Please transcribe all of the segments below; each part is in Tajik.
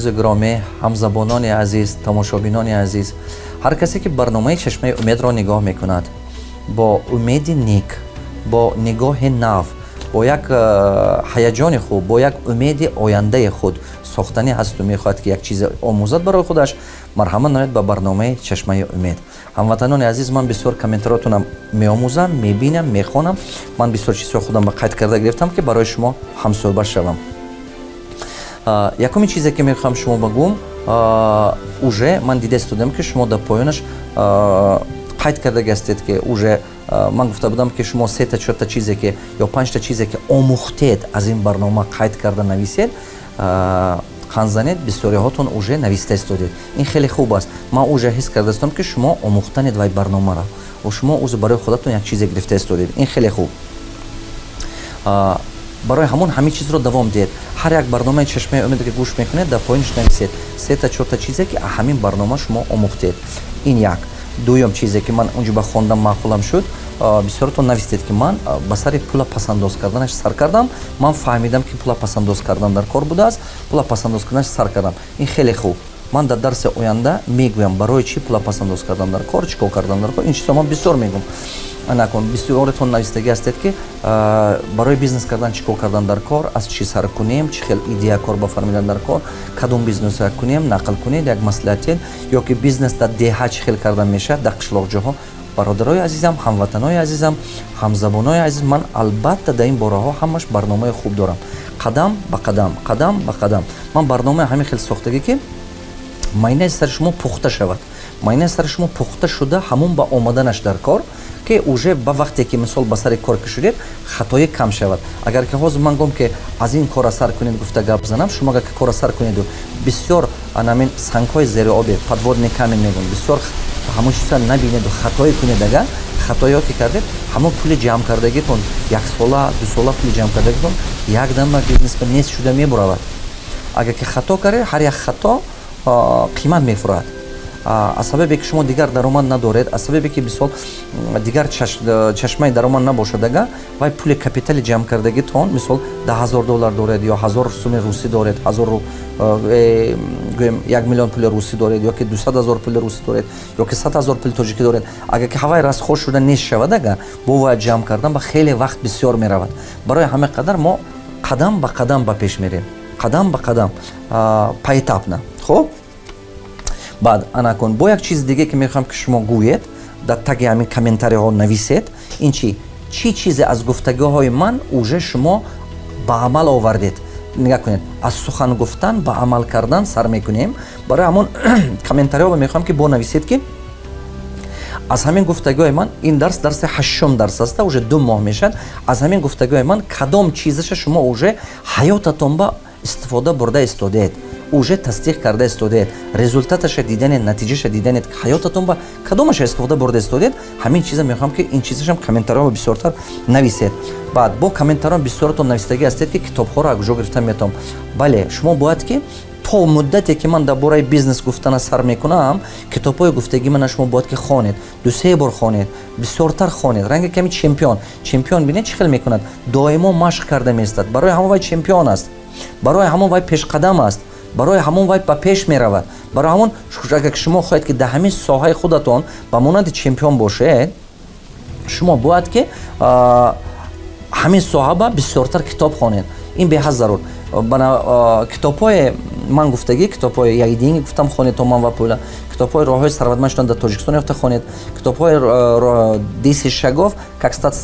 گرامی، همزبانان عزیز، تماشابینان عزیز، هر کسی که برنامه چشمه امید را نگاه میکند با امید نیک، با نگاه نو، با یک هیجان خوب، با یک امید آینده خود ساختنی هست و میخواد که یک چیز آموزد برای خودش، مرحمت نماید به برنامه چشمه امید. هموطنان عزیز، من بسیار کامنتاراتونم میآموزم، میبینم، میخوانم. من بسیار چیزها خودم به قید کرده گرفتم که برای شما همصحبت شوم. یکمی چیزی که میخوام شما بگم، уже من دیده استودم که شما در پایانش قید کرده هستید که уже من گفته بودم که شما 3 تا 4 تا چیزی که یا 5 تا چیزی که آموختید از این برنامه قید کرده نویسید، خانزنید بسیاری هاتون уже نویسته استودید. این خیلی خوب است. من уже حس کرده استم که شما آموختنید وای برنامه را و شما اوز برای خودتون یک چیزی گرفته استودید. این خیلی خوب. برای همین چیز رو دوام دید. هر یک برنامه چشمه امید که گوش میکنید در پایینش نویسید 3 تا 4 تا چیزی که همین برنامه شما آموختید. این یک. دوم چیزی که من اونجا به خوندم معقولم شد، بسیارتون نویسید که من به سر پول پسنداز کردنش سر کردم. من فهمیدم که پول پسنداز کردن در کار بوده است، پول پسنداز کردنش سر کردم. این خیلی خوب. من در درس آینده میگویم برای چی پول پسنداز کردن در کار، چیکار کردن در کار، این چیزا من بسیار میگم. نکن بسیارتون نویسیده هستید که برای بیزنس کردن چیکار کردن در کار، از چی سر کنیم، چه خیلی ایده کار بفرمایید در کار، کدوم بیزنس را کنیم، نقل کنید یک مصلحت، یا که بیزنس در دیه چه خیلی کردن میشه در قشلاق جاها. برادرای عزیزم، هموطنای عزیزم، همزبانای عزیز، من البته در این بارها همش برنامه خوب دارم. قدم به قدم، قدم به قدم. من برنامه همین خیلی ساختگی که ماینه سر شما پخته شود. ماینه سر شما پخته شده همون با آمدنش در کار که اوجه با وقتی که مثال به سر کار کشیدید خطای کم شود. اگر که حاضر من گم که از این کار اثر کنید گفته گپ بزنم، شما اگر که کار اثر کنید و بسیار انامین سنگ‌های زیر آب پدوار نکمی میگم بسیار همون چیزا نبینید و خطای کنید، اگر خطایی که کردید همون پول جمع کردگیتون 1 سال 2 سال پول جمع کردگیتون یک دم بیزنس به نیست شده میبرود. اگر که خطا کردید هر یک خطا قیمت میفرواد. از سببی که شما دیگر درآمد ندارید، از سببی که بسیار دیگر چشمه درآمد نباشد، اگر وای پول کپیتال جمع کردگیتون مثال $10,000 دارید یا 1000 سوم روسی دارید، 1 میلیون پول روسی دارید یا که 200,000 پول روسی دارید یا که 100,000 پول تاجیکی دارید، اگر که هوای راست خوش شده نیست شود، اگر با وای جمع کردن با خیلی وقت بسیار میرود. برای همه قدر ما قدم به قدم به پیش میریم، قدم به قدم پایتاب نه. خب بعد انا کن با یک چیز دیگه که میخوام که شما گویید در تگ همین کامنتاری ها نویسید. این چی چیزی از گفتگوهای من اوجه شما به عمل آوردید. نگاه کنید، از سخن گفتن به عمل کردن سر میکنیم. برای همون کامنتاری ها میخوام که با نویسید که از همین گفتگوهای من، این درس 8م درس است، اوجه 2 ماه میشد. از همین گفتگوهای من کدام چیزش شما اوجه حیاتتون با استفاده برده استودید، اوجه تصدیق کرده استودید، رزولتاتش دیدن، نتیجهش دیدن، حیاتتون با کدومش استفاده برده استودید. همین چیزا میخوام که این چیزش هم کامنتارها بسیارتر نویسید. بعد با کامنتارها بسیارتون نویسیدگی هستید که کتاب‌ها را کجا گرفتم میتونم. بله شما باید که تا مدتی که من درباره بیزنس گفتن سر میکنم، کتاب‌های گفتگی من شما باید که خوانید، 2-3 بار خوانید، بسیارتر خوانید. رنگ کمی چمپیون ببینید چه خیلی میکند، دائما مشق کرده میستد. برای همون وای چمپیون است، برای همون وای پیش قدم است، برای همون وای به پیش می رود. برای همون اگر شما خواهید که در همین ساحه خودتون به مانند چمپیون باشید، شما باید که همین ساحه با بسیارتر کتاب خوانید. این به حد ضرور. کتاب‌های من گفتگی، کتاب‌های یایدینگ گفتم خوانید تا من و پولا، کتاب‌های راه‌های ثروتمندشون در تاجیکستان یافته خوانید، کتاب‌های دیس شگاف как стать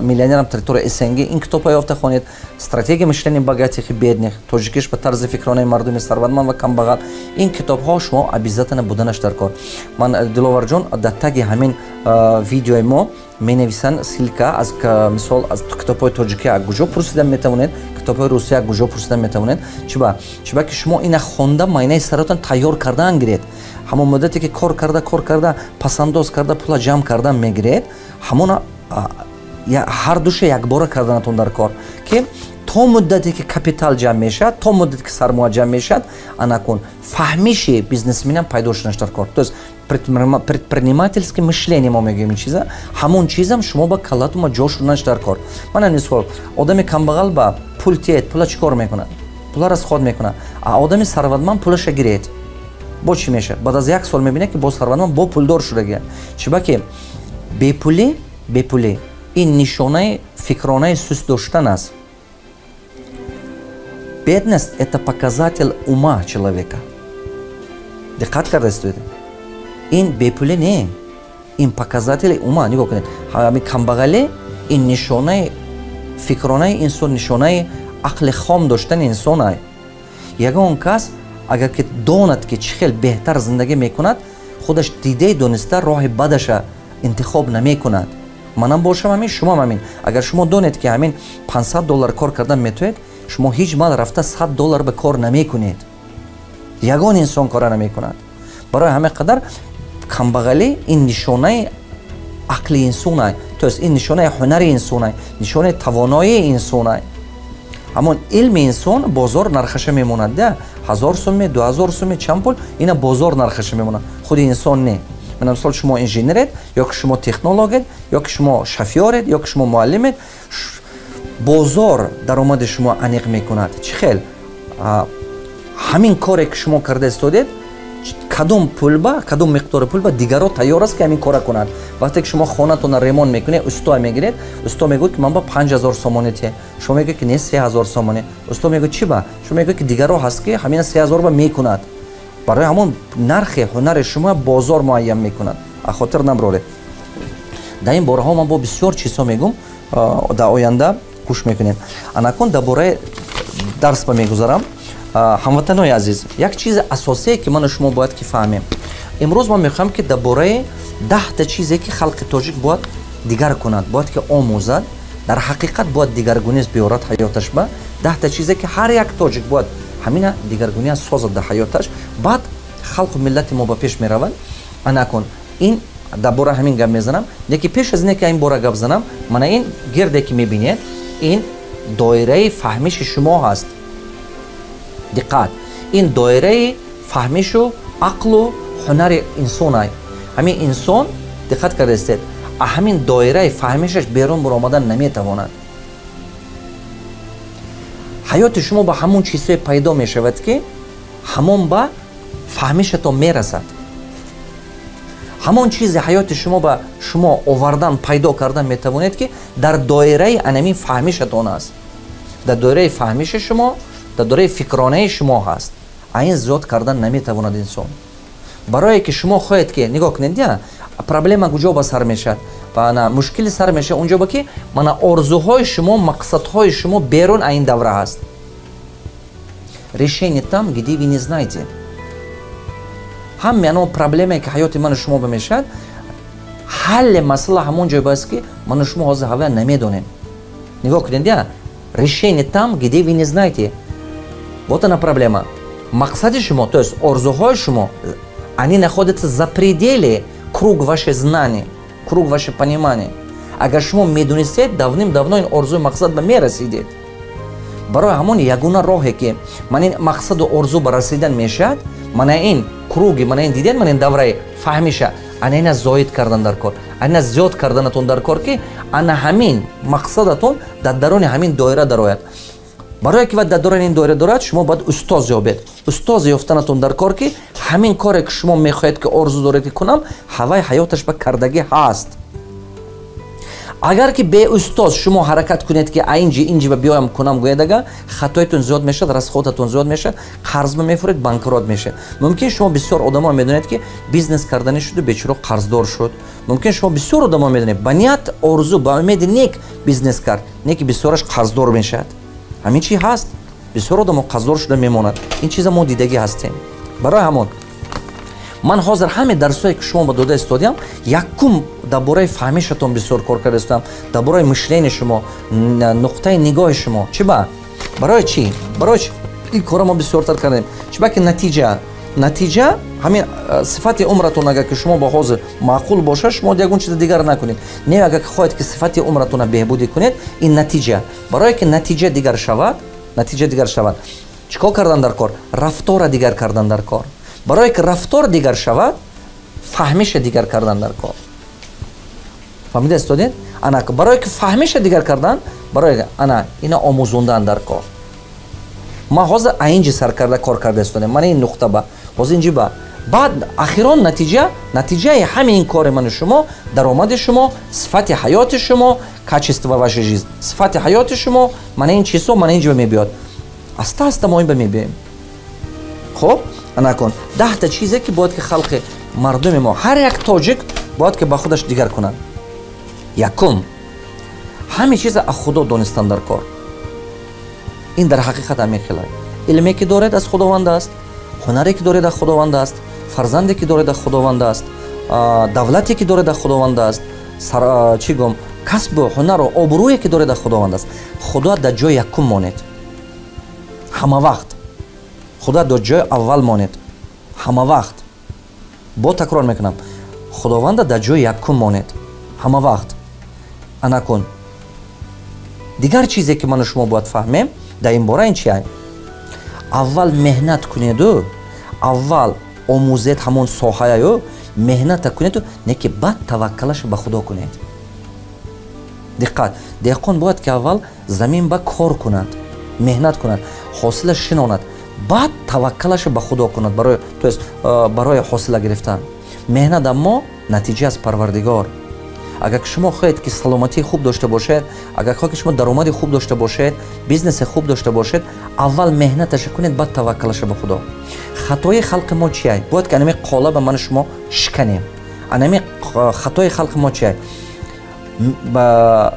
миллионером территории СНГ، این کتاب‌ها یافته خوانید. استراتژی مشلنی богатых и бедных، توجیهش به طرز فکرانه مردم ثروتمند و کمبغل. این کتاب‌ها شما обязательно بودنش در کار. من دلوار جان در تگ همین ویدیوی ما می‌نویسن سیلکا از مثال از کتاب‌های تاجیکی کجا پرسیدن میتونید، کتاب‌های روسیه کجا پرسیدن میتونید. چرا که شما این خوانده ماینه سراتون تیار کردن گیرید. همون مدتی که کار کرده پسنداز کرده پول جمع کردن میگیرید، همون هر دوش یک بار کردنتون در کار که تا مدتی که کپیتال جمع میشد، تا مدتی که سرمایه جمع میشد، انا کن فهمیش بیزنسمنم پیدا شدنش در کار. تو предпринимательское мышление ما میگیم این چیزا، همون چیزم شما با کلاتون جا شدنش در کار. من این سوال آدم کمبغل با پول تیت پول چیکار میکنه؟ пулар истифода мекунад. Одами сарватманд пулаша гиред. бо чӣ мешавад? Баъд аз 1 сол мебинед ки боз сарватманд бо пулдор шуда гирад. чиба ки бепулӣ ин нишонаи фикронаи суст доштан аст. Бедность – это показатель ума человека. Диққат кардастед? Ин бепулӣ не, ин показатели ума. Нигоҳ кунед, ҳамин камбағалӣ ин нишонаи фикронаи инсон, нишонаи ақли хом доштани инсон аст. Ягон кас агар ки донад ки чӣ хел беҳтар зиндагӣ мекунад, худаш дидаи дониста роҳи бадаша интихоб намекунад. манам бошам ҳамин, шумо ҳамин. Агар шумо донед ки ҳамин $500 кор кардан метавонед, шумо ҳеҷ маҳал рафта $100 ба кор намекунед. ягон инсон кора намекунад. барои ҳамин қадар камбағалӣ ин нишонаи ақли инсон аст. То есть ин нишонаи ҳунари инсон аст, нишонаи тавоноии инсон аст. ҳамон илми инсон бозор нархаша мемонад. да 1000 сум, 2000 сум, чанд пул, ина бозор нархаша мемонад. худи инсон не. мисол шумо инженеред, ё ки шумо технологед, ё ки шумо шофёред, ё ки шумо муаллимед, бозор даромади шумо аниқ мекунад. чӣ хел ҳамин коре ки шумо карда истодед, кадом пулба, кадом миқдори пулба дигаро тайёр аст ки ҳамин кора кунад. вақте ки шумо хонатонро ремонт мекунед, усто мегиред, усто мегӯяд ки ман ба 5000 сомоне тие, шумо мегӯяд ки не 3000 сомоне, усто мегӯяд чӣ ба, шумо мегӯяд ки дигаро ҳаст ки ҳамина 3000 ба мекунад. барои ҳамон нархи ҳунари шумо бозор муайян мекунад. ахотир наброред. дар ин бораҳо ман бо бисёр чизҳо мегӯм, дар оянда гӯш мекунем. анакун дар бораи дарс ба мегузарам. ҳамватанои азиз, як чизи асосие ки ману шумо бояд ки фаҳмем. имрӯз ман мехоҳам ки дар бораи 10 чизе ки халқи тоҷик бояд дигар кунад, бояд ки омӯзад, дар ҳақиқат бояд дигаргунист биёрад ҳаёташ ба 10 чизе ки ҳар як тоҷик бояд ҳамина дигаргуния созад дар ҳаёташ, баъд халқу миллати мо ба пеш меравад. анакун ин дар бораи ҳамин гап мезанам. леки пеш аз ине ки ин бора гап занам, мана ин гирде ки мебинед, ин доираи фаҳмиши шумо ҳаст. диққат, ин доираи фаҳмишу ақлу ҳунари инсон аст. ҳамин инсон, диққат кардастед, ҳамин доираи фаҳмишаш берун баромадан наметавонад. ҳаёти шумо ба ҳамон чизҳое пайдо мешавад ки ҳамон ба фаҳмишатон мерасад. ҳамон чизи ҳаёти шумо ба шумо овардан, пайдо кардан метавонед ки дар доираи анамин фаҳмишатон аст. дар доираи фаҳмиши шумо, дар доираи фикронаи шумо ҳаст. ин зиёд кардан наметавонад инсон. барое ки шумо хоҳед ки нигоҳ кунед, проблема куҷо ба сар мешавад, мушкили сар мешавад унҷо ба ки мана орзуҳои шумо, мақсадҳои шумо берун ин давра ҳаст. решение там, где вы не знаете. ҳамин ано проблемае ки ҳаёти ману шумо ба мешавад, ҳалли масъала ҳамон ҷой бааст ки ману шумо ҳозир ҳавла намедонем. нигоҳ кунед, решение там, где вы не знаете. вот она проблема. мақсади шумо, то есть орзуҳои шумо, они находятся за пределе круг ваших знаний, круг вашего понимания. Агар шумо медонистед, давним-давно ин орзуи мақсад ба мерасидед. барои ҳамон ягона роҳе ки ман ин мақсаду орзу ба расидан мешавад, мана ин круги, мана ин дидед, мана ин давраи фаҳмиша, ана ина зоид кардан дар кор, ана зиёд карданатон дар кор ки ана ҳамин мақсадатон дар дарони ҳамин доира дарояд. барое ки ва дар дарони ин доира дорад, шумо бояд устоз ёбед. устоз ёфтанатон дар кор ки ҳамин коре ки шумо мехоҳед ки орзу доред ки кунам, ҳаваи ҳаёташ ба кардагӣ ҳаст. агар ки бе устоз шумо ҳаракат кунед ки инҷи ба биёям кунам гӯядага, хатоятон зиёд мешавад, расходатон зиёд мешавад, қарз ба мефуред, банкрот мешавад. мумкин шумо бисёр одамо медонед ки бизнес кардани шуду, бечоро қарздор шуд. мумкин шумо бисёр одамо медонед ба ният орзу, ба умеди нек бизнес кард, не ки бисёраш қарздор мешавад. ҳамин чи ҳаст. бисёр одамо қарздор шуда мемонад. ин чиза мо дидагӣ ҳастем. барои ҳамон ман ҳозир ҳамин дарсое ки шумо ба дода истодиам, якум дар бораи фаҳмишатон бисёр кор карда истодам, дар бораи мишлении шумо, нуқтаи нигоҳи шумо. чӣ ба? барои чӣ? барои чӣ ин кора мо бисёртар кардем? чӣ ба ки натиҷа ҳамин сифати умратон агар ки шумо ба ҳозир маъқул бошад, шумо ягон чизи дигар накунед. не агар ки хоҳед ки сифати умратона беҳбудӣ кунед, ин натиҷа. барое ки натиҷа дигар шавад, чӣ кор кардан дар кор? рафтора дигар кардан дар кор. барое ки рафтор дигар шавад, фаҳмиша дигар кардан дар кор. фаҳмида истодед? барое ки фаҳмиша дигар кардан, барое ана ина омӯзондан дар кор. ما حاضر اینجی سر کرده کار کرده استونه من این نقطه با حاضر اینجی با بعد اخیران نتیجه همین کار من شما درآمد شما صفت حیات شما качество вашей жизни صفت حیات شما من این چیزو من اینجا میبیاد asta ما این به میبیم خب انا کن 10 تا چیزی که باید که خلق مردم ما هر یک تاجیک باید که با خودش دیگر کنن یکم همه چیز از خدا دانستن در کار این در حقیقت همین خیلی علمی که دارد از خداوند است هنری که دارد از خداوند است فرزندی که دارد از خداوند است دولتی که دارد از خداوند است چی گم کسب و هنر و آبرویی که دارد از خداوند است خدا در جای یکم ماند همه وقت خدا در جای اول ماند همه وقت با تکرار میکنم خداوند در جای یکم ماند همه وقت انا کن دیگر چیزی که من و شما باید فهمیم در این باره این چیه اول مهنت کنید و اول آموزید همون ساحه و مهنت کنید و نه که بعد توکلش به خدا کنید دقت دهقان باید که اول زمین با کار کند مهنت کند حاصلش شناند بعد توکلش به خدا کند برای حاصل گرفتن مهنت اما نتیجه از پروردگار اگر شما خواهید که سلامتی خوب داشته باشید اگر خواهید که شما درآمد خوب داشته باشید بیزنس خوب داشته باشید اول مهنتش کنید بعد توکلش به خدا خطای خلق ما چیه باید که انمی قالب من شما شکنیم انمی خطای خلق ما چیه با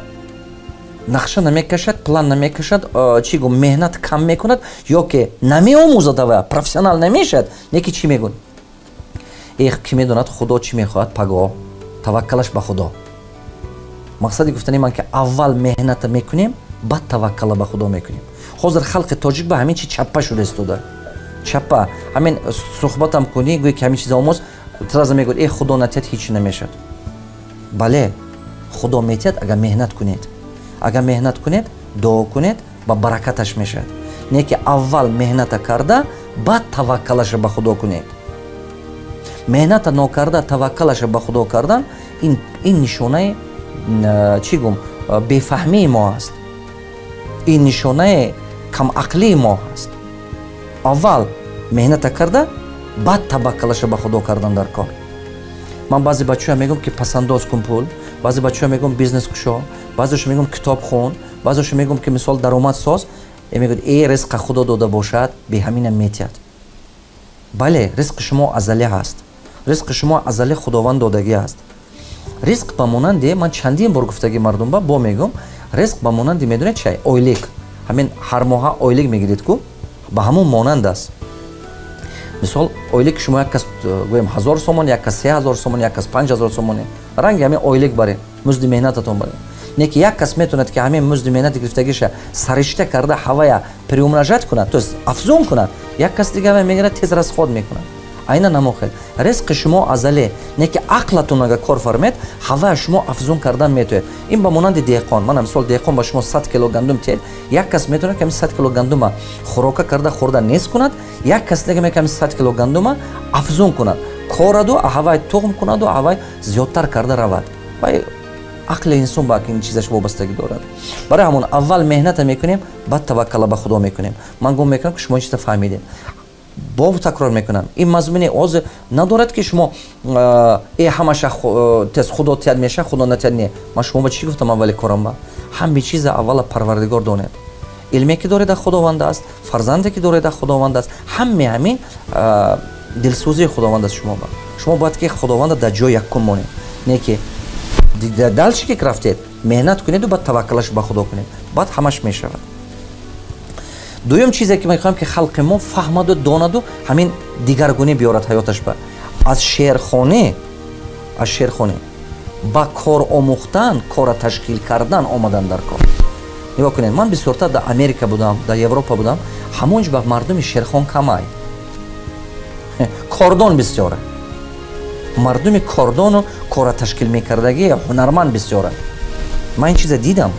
نقشه نمیکشد پلان نمیکشد چی گو مهنت کم میکند یا که نمیآموزد و پروفسیونال نمیشد یکی چی میگن ایک کی میدوند خدا چی میخواهد پگاه توکلش به خدا مقصدی گفتنی من که اول مهنت میکنیم بعد توکل به خدا میکنیم حاضر خلق تاجیک به همین چی چپه شده استوده چپه همین صحبت هم کنی گوی که همین چیز آموز تراز میگوید ای خدا نتیت هیچی نمیشد بله خدا میتید اگر مهنت کنید اگر مهنت کنید دعا کنید با برکتش میشد نه که اول مهنت کرده بعد توکلش به خدا کنید مهنت نکرده توکلش به خدا کردن این نشانه چی گم بفهمی ما است این نشانه کم عقلی ما است اول مهنت کرده بعد توکلش به خدا کردن در کار من بعضی بچه‌ها میگم که پسنداز کن پول بعضی بچه‌ها میگم بیزنس کشا بعضیش میگم کتاب خون بعضیش میگم که مثال درآمد ساز میگم ای رزق خدا داده باشد به همین میتید بله رزق شما ازلی هست رزق شما ازلی خداوند دادگی است رزق به مانند من چندین بار گفتگی مردم با میگم رزق به مانند میدونید چی اویلیک همین هر ماه اویلیک میگیرید کو به همون مانند است مثال اویلیک شما یک کس گویم 1000 سومون یک کس 3000 سومون یک کس 5000 سومون رنگ همین اویلیک بره مزد مهنتتون بره نه که یک کس میتوند که همین مزد مهنت گرفتگیش سرشته کرده هوای پریومناژت کنه تو افزون کنه یک کس دیگه میگیره تیز رس خود میکنه اینا نموخل رزق شما ازله نه که عقلتون اگر کار فرمید هوا شما افزون کردن میتونه این به مانند دهقان من مثال دهقان با شما 100 کیلو گندم تید یک کس میتونه که 100 کیلو گندم خوراک کرده خورده نیست کند یک کس دیگه میگه 100 کیلو گندم افزون کند کار دو هوای تخم کند و هوای زیادتر کرده رود و عقل انسان با این چیزش وابستگی دارد برای همون اول مهنت میکنیم بعد توکل به خدا میکنیم من گم میکنم که شما چیز فهمیدین با تکرار میکنم این مضمون اوز ندارد که شما ای همش خدا تیاد میشه خدا نتیاد نه من شما با چی گفتم اول کارم با همه چیز اول پروردگار داند علمی که دارید خداوند است فرزندی که دارید خداوند است همین دلسوزی خداوند است شما باید که خداوند در جای یکم مونه نه که دلش که رفتید مهنت کنید و بعد توکلش به خدا کنید بعد همش میشود دویم چیزی که میخوام که خلق ما فهمد و داند و همین دیگرگونی بیارد حیاتش به از شعرخانه با کار آموختن کار تشکیل کردن آمدن در کار نگاه کنید من بسیارتر در امریکا بودم در اروپا بودم همونج به مردم شعرخوان کمای کاردان بسیاره مردم کاردان و کار تشکیل میکردگی هنرمند بسیاره من این چیز دیدم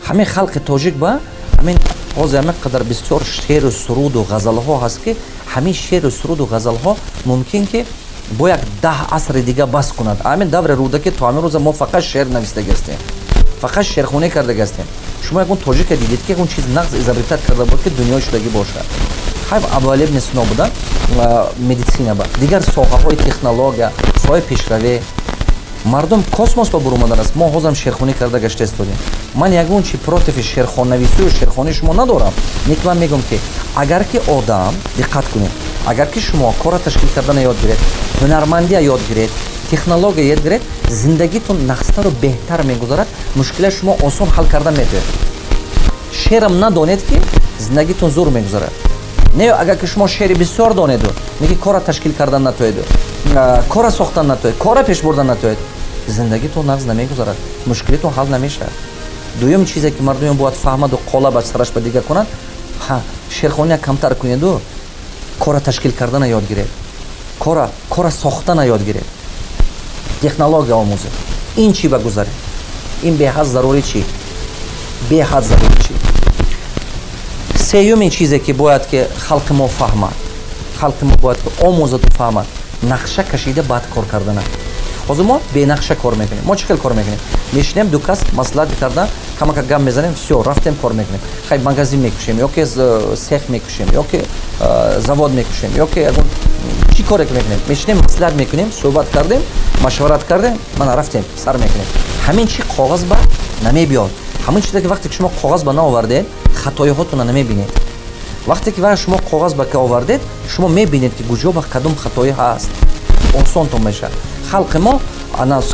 همین خلق تاجیک با همین حاضر همه قدر بسیار شعر و سرود و غزل ها هست که همین شعر و سرود و غزل ها ممکن که با یک 10 عصر دیگه بس کند همین دور رودکی تا همین روز ما فقط شعر نوشته هستیم فقط شعرخوانی کرده هستیم шумо ягон тоҷика дидед ки ягон чиз нағз изобретат карда буд ки дунё шудагӣ бошад. хайб аввале нест набуда медицина ба дигар соҳаҳои технология соҳаи пешравӣ мардум космос ба буромадан аст. мо ҳозирам шерхонӣ карда гашта истодем. ман ягон чи против шерхоннависию шерхонӣ шумо надорам. лекин ман мегӯям ки агар ки одам диққат кунед, агар ки шумо кора ташкил кардана ёд гиред, ҳунармандия ёд гиред, технология ёд гиред, зиндагитон нақстару беҳтар мегузарад, мушкилаи шумо осон ҳал карда метавонед. шерам надонед ки зиндагитон зур мегузарад. не агар ки шумо шери бисёр донеду меги кора ташкил кардан натоеду, кора сохтан натоед, кора пеш бурдан натоед, зиндагитон нағз намегузарад, мушкилитон ҳал намешавад. дуюм чизе ки мардум бояд фаҳмаду қола ба сараш ба дига кунад, шерхония камтар кунеду кора ташкил кардана ёд гиред, кора сохтана ёд гиред, технология омӯзед, ин чӣ ба гузаред, ин беҳад зарури чӣ, беҳад зарури чӣ. сеюмин чизе ки бояд ки халқи мо фаҳмад, халқи мо бояд ки омӯзаду фаҳмад, нақша кашида баъд кор кардана. ҳозир мо бенақша кор мекунем. мо чӣ хел кор мекунем? мешинем ду кас маслиҳат карда камака гап мезанем, всё рафтем кор мекунем. хай магазин мекушем, ёки сех мекушем, ёки завод мекушем, ёки ягон чӣ коре мекунем? мешинем маслиҳат мекунем, суҳбат кардем, машварат кардем, мана рафтем, сар мекунем. ҳамин чӣ коғаз ба намебиёд. ҳамин чизе ки вақте ки шумо коғаз ба наовардед, хатоиҳотона намебинед. вақте ки шумо коғаз ба ки овардед, шумо мебинед ки куҷо ба кадом хатоӣ ҳаст. осонтон мешавад. халқи мо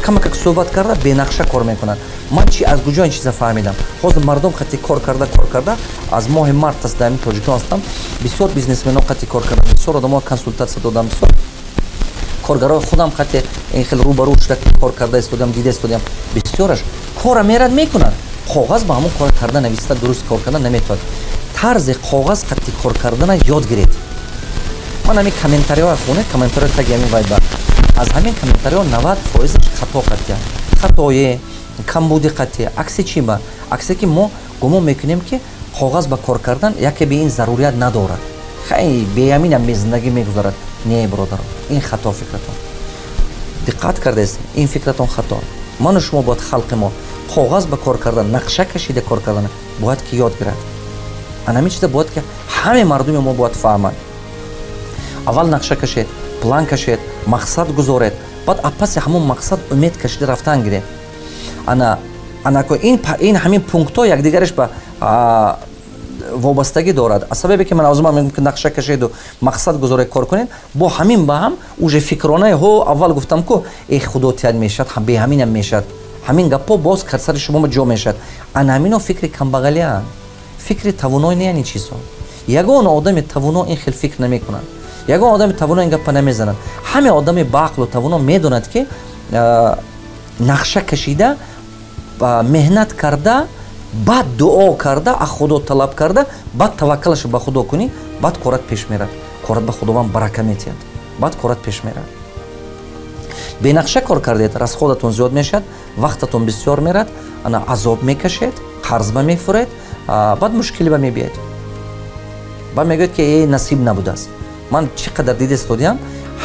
камака суҳбат карда бенақша кор мекунад. ман чи аз куҷо ин чиза фаҳмидам? ҳозир мардум қати кор карда аз моҳи март аст дар тоҷикистон ҳастам, бисёр бизнесмено қати кор карда, бисёр одамо консултатсия додам, бисёр коргарои худам қати ин хел рӯбарӯ шуда кор карда истодам, дида истодам. бисёраш кора мерад мекунад, коғаз ба ҳамон кор карда нависта дуруст кор карда наметавонад. тарзи коғаз қати кор кардана ёд гиред. ман ҳамин комментариҳои хунед, комментариҳои таги ҳамин вайба, аз ҳамин комментариҳо 90% хато қатия, хатои камбуди қатия. акси чӣ ба? аксе ки мо гумон мекунем ки коғаз ба кор кардан яке бе ин зарурият надорад, хай беҳаминам ме зиндагӣ мегузарад. не бародарон, ин хато фикратон. диққат кардаистем, ин фикратон хато. ману шумо бояд халқи мо коғаз ба кор кардан, нақша кашида кор кардан бояд ки ёд гирад. ана ҳамин чиза бояд ки ҳамаи мардуми мо бояд фаҳмад. аввал нақша кашед, план кашед, мақсад гузоред, баъд апаси ҳамон мақсад умед кашида рафтан гиред. ин ҳамин пунктҳо якдигараш ба вобастагӣ дорад. аз сабабе ки ман озма мегӯям ки нақша кашеду мақсад гузоред кор кунед, бо ҳамин ба ҳам уже фикронаи аввал гуфтам ку худо тияд мешад, беҳаминам мешад, ҳамин гапҳо боз сари шумо ҷо мешад. ана ҳамино фикри камбағалиянд, фикри тавоной не ин чизҳо. ягон одами тавоно ин хел фикр намекунад, ягон одами тавоно ин гапа намезанад. ҳаме одами баақлу тавоно медонад ки нақша кашида, меҳнат карда, баъд дуо карда, аз худо талаб карда, баъд таваккалаш ба худо кунӣ, баъд корат пеш мерад. корат ба худованд барака метиҳад, баъд корат пеш мерад. бенақша кор кардед, расходатон зиёд мешад, вақтатон бисёр мерад, ана азоб мекашед, қарз ба мефуред, баъд мушкилӣ ба мебиед. баъд мегӯяд ки насиб набудааст. ман чӣ қадар дида истодиам,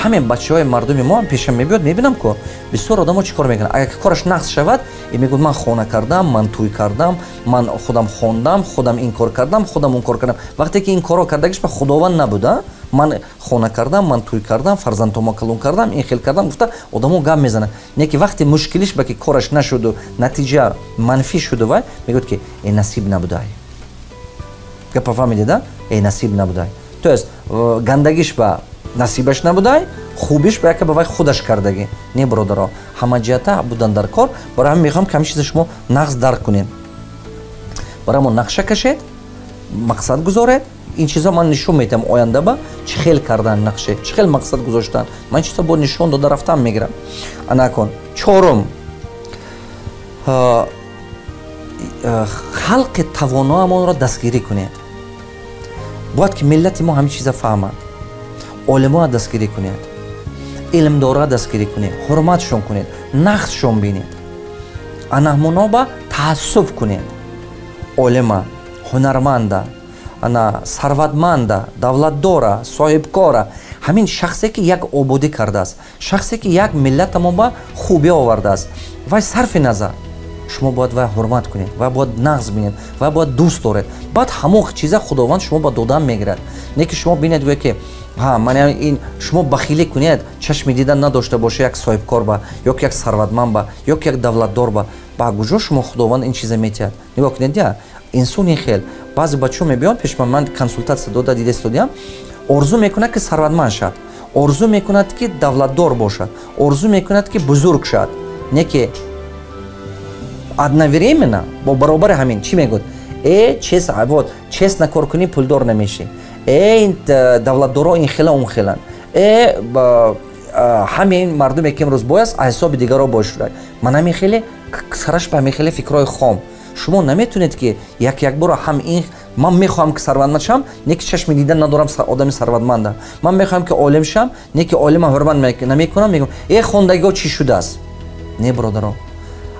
ҳамин бачаҳои мардуми мо пешам мебиёд, мебинам ку бисёр одамо чӣ кор мекунад. агар ки кораш нақс шавад, мегӯяд ман хона кардам, ман тӯй кардам, ман худам хондам, худам ин кор кардам, худам он кор кардам. вақте ки ин корро кардагиш ба худованд набуда, ман хона кардам, ман тӯй кардам, фарзандомо калон кардам, ин хел кардам, гуфта одамо гап мезанад. не ки вақте мушкилиш ба ки кораш нашуду, натиҷа манфӣ шуду, вай мегӯяд ки насиб набудай. гапа фаҳмидеда? насиб набудай. то есть гандагиш ба насибаш набудай, хубиш ба яке ба вай худаш кардагӣ. не бародаро, ҳама ҷиҳата будан дар кор. барои ҳамин мехоҳам ки ҳамин чиза шумо нағз дарк кунед. барои ҳамон нақша кашед, мақсад гузоред. ин чиза ман нишон метавам оянда ба чӣ хел кардан нақше, чӣ хел мақсад гузоштан. ман чиза бо нишон дода рафтан мегирам. анакун чорум, халқи тавоноамонро дастгирӣ кунед. бояд ки миллати мо ҳамин чиза фаҳмад. олимоа дастгирӣ кунед, илмдора дастгирӣ кунед, ҳурматшон кунед, нақсшон бинед. ана ҳамоноба таассуб кунед. олима, ҳунарманда, ана сарватманда, давлатдора, соҳибкора, ҳамин шахсе ки як ободӣ кардааст, шахсе ки як миллатамон ба хубӣ овардааст, вай сарфи назар шумо бояд вай ҳурмат кунед, вай бояд нағз бинед, вай бояд дӯст доред. Баъд ҳамон чиза худованд шумо ба додан мегирад. Не ки шумо бинед гӯя ки ман ин шумо бахилӣ кунед, чашми дидан надошта боша як соҳибкор ба, ё ки як сарватманд ба, ё ки як давлатдор ба. Ба куҷо шумо худованд ин чиза метиҳад? Нигоҳ кунед, я инсон ин хел баъзе бачаҳо мебиёнд пеш ман консултатсия дода дида истодиам, орзу мекунад ки сарватманд шавад, орзу мекунад ки давлатдор бошад, орзу мекунад ки бузург шавад. Не ки одновременно бо баробари ҳамин чӣ мегӯяд? Вот честно кор кунӣ пулдор намешӣ. Ин давлатдоро ин хела он хелан. Ҳамин мардуме ки имрӯз бой аст аз ҳисоби дигаро бой шуда. Ман ҳамин хеле сараш ба ҳамин хеле фикрҳои хом. Шумо наметавонед ки як бора ҳам ин ман мехоҳам ки сарватманд шавам, не ки чашми дидан надорам одами сарватманда. Ман мехоҳам ки олим шавам, не ки олима ҳурмат намекунам, мегӯям хондагиҳо чӣ шудааст? Не бародарон.